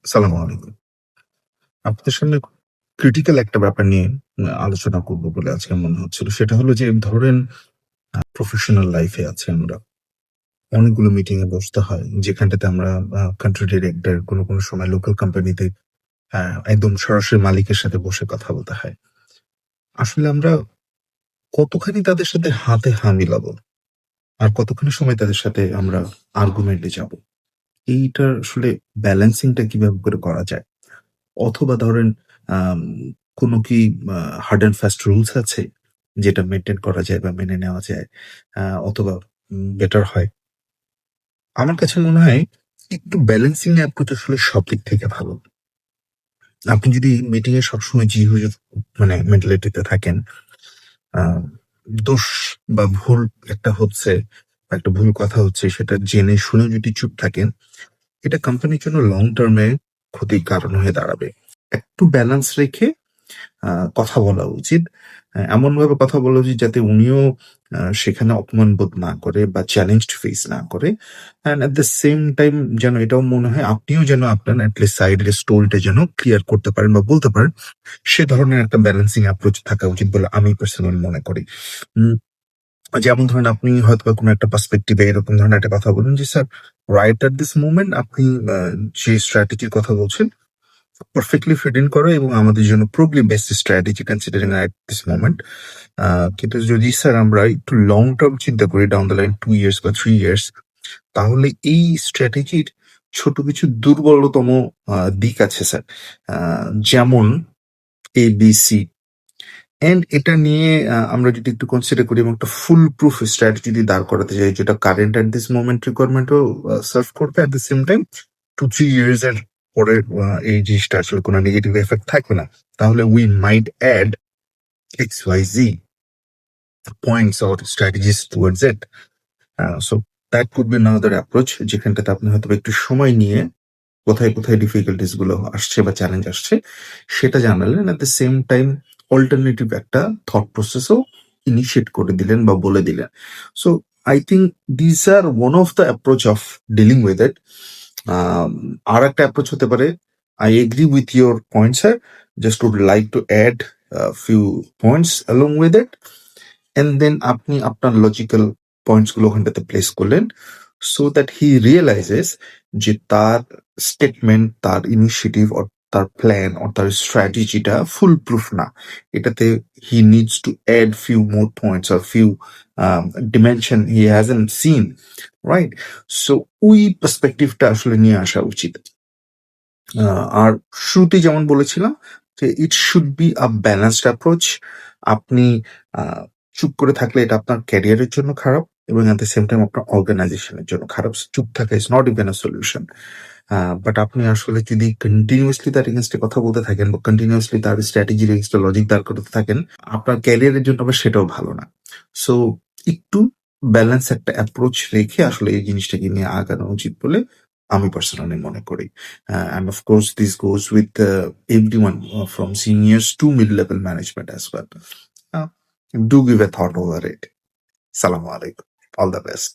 সালামু আলাইকুম। আপনাদের সামনে ক্রিটিক্যাল একটা ব্যাপার নিয়ে আলোচনা করব বলে আজকে মনে হচ্ছিল। সেটা হলো যে ধরেন প্রফেশনাল লাইফ এ আছি আমরা। অনেকগুলো মিটিং এ বসতে হয়। যেখানটাতে আমরা কান্ট্রি ডিরেক্টর কোনো সময় লোকাল কোম্পানিতে একদম সরাসরি মালিকের সাথে বসে কথা বলতে হয়। আসলে আমরা কতখানি তাদের সাথে হাতে মিলাবো? আর কতখানি সময় তাদের সাথে আমরা আর্গুমেন্ট এ যাব? এইটার আসলে ব্যালেন্সিং টা কিভাবে করে করা যায়? অথবা ধরেন আম কোনো কি আ হার্ড অ্যান্ড ফাস্ট রুলস আছে? যেটা মেইনটেইন করা যায় বা মেনে নেওয়া যায়? আ অথবা বেটার হয়? আমার কাছে মনে হয় একটু ব্যালেন্সিং অ্যাপ্রোচ আসলে সব দিক থেকে ভালো। আপনি যদি মিটিং এ সবসময় জি হুজুর মানে মেন্টালিটিতে থাকেন, আ দোষ বা ভুল একটা হচ্ছে, বা একটা ভুল কথা হচ্ছে সেটা জেনে শুনেও যদি চুপ থাকেন, এটা কোম্পানির জন্য লং টার্ম এ ক্ষতির কারণ হয়ে দাঁড়াবে। একটু ব্যালেন্স রেখে কথা বলা উচিত। এমনভাবে কথা বলা উচিত যাতে উনিও সেখানে অপমান বোধ না করে বা চ্যালেঞ্জড ফেস না করে। And at the same time যেন এটাও মনে হয় আপনিও যেন আপনার এট লিস্ট সাইডের স্টোরিটা যেন ক্লিয়ার করতে পারেন বা বলতে পারেন। সে ধরনের একটা ব্যালেন্সিং অ্যাপ্রোচ থাকা উচিত বলে আমি পার্সোনালি মনে করি। উম যেমন ধরেন আপনি হয়তোবা কোনো একটা পার্সপেক্টিভ এ এরকম ধরনের একটা কথা বললেন যে, "sir, right at this moment আপনি আ যে স্ট্র্যাটেজির কথা বলছেন পারফেক্টলি ফিট ইন করে এবং আমাদের জন্য probably best strategy considering at this moment. কিন্তু যদি স্যার আমরা একটু লং টার্ম চিন্তা করি ডাউন দ্য লাইন 2 ইয়ার্স বা 3 ইয়ার্স, তাহলে এই স্ট্র্যাটেজির ছোট কিছু দুর্বলতম দিক আছে স্যার। আ যেমন ABC, অ্যান্ড এটা নিয়ে আমরা যদি একটু কনসিডার করি এবং একটা ফুল প্রুফ স্ট্র্যাটেজি যদি দাঁড় করাতে চাই যেটা কারেন্ট এট দিস মোমেন্ট রিকোয়ারমেন্টও সার্ভ করবে at the same time 2-3 years এর পরে এই জিনিসটা আসলে কোনো নেগেটিভ এফেক্ট থাকবে না। তাহলে we might add XYZ points or strategies towards it. So that could be another approach যেখানটাতে আপনি হয়তোবা একটু সময় নিয়ে কোথায় ডিফিকাল্টিজ গুলো আসছে বা চ্যালেঞ্জ আসছে সেটা জানালেন। At the same time alternative একটা থট প্রসেসও ইনিশিয়েট করে দিলেন বা বলে দিলেন। So I think this are one of the approach of dealing with it. আরেকটা অ্যাপ্রোচ হতে পারে, I agree with your point, sir. Just would like to add a few points along with it. And then আপনি আপনার logical points গুলো ওখানটাতে place করলেন so that he realises যে তার স্টেটমেন্ট, তার ইনিশিয়েটিভ অর তার প্ল্যান অর তার স্ট্র্যাটেজিটা ফুল প্রুফ না। এটাতে he needs to add few more points or few dimension he hasn't seen, right? So ওই পার্সপেক্টিভটা আসলে নিয়ে আসা উচিত। আর শুরুতেই যেমন বলেছিলাম যে it should be a balanced approach. আপনি আ চুপ করে থাকলে এটা আপনার ক্যারিয়ারের জন্য খারাপ এবং এট দ্য সেম টাইম আপনার অর্গানাইজেশনের জন্য খারাপ। চুপ থাকা is not even a solution. But আপনি আসলে যদি কন্টিনিউয়াসলি তার এগেইনস্ট এ কথা বলতে থাকেন বা কন্টিনিউয়াসলি তার স্ট্র্যাটেজির এগেইনস্ট এ লজিক দাঁড় করতে থাকেন, আপনার ক্যারিয়ারের জন্য আবার সেটাও ভালো না। সো একটু ব্যালেন্স একটা অ্যাপ্রোচ রেখে আসলে এই জিনিসটাকে নিয়ে আগানো উচিত বলে আমি পার্সোনালি মনে করি। And of course, this goes with everyone from seniors to mid-level management as well. Uh, do give a thought over it. Salaam alaikum. All the best.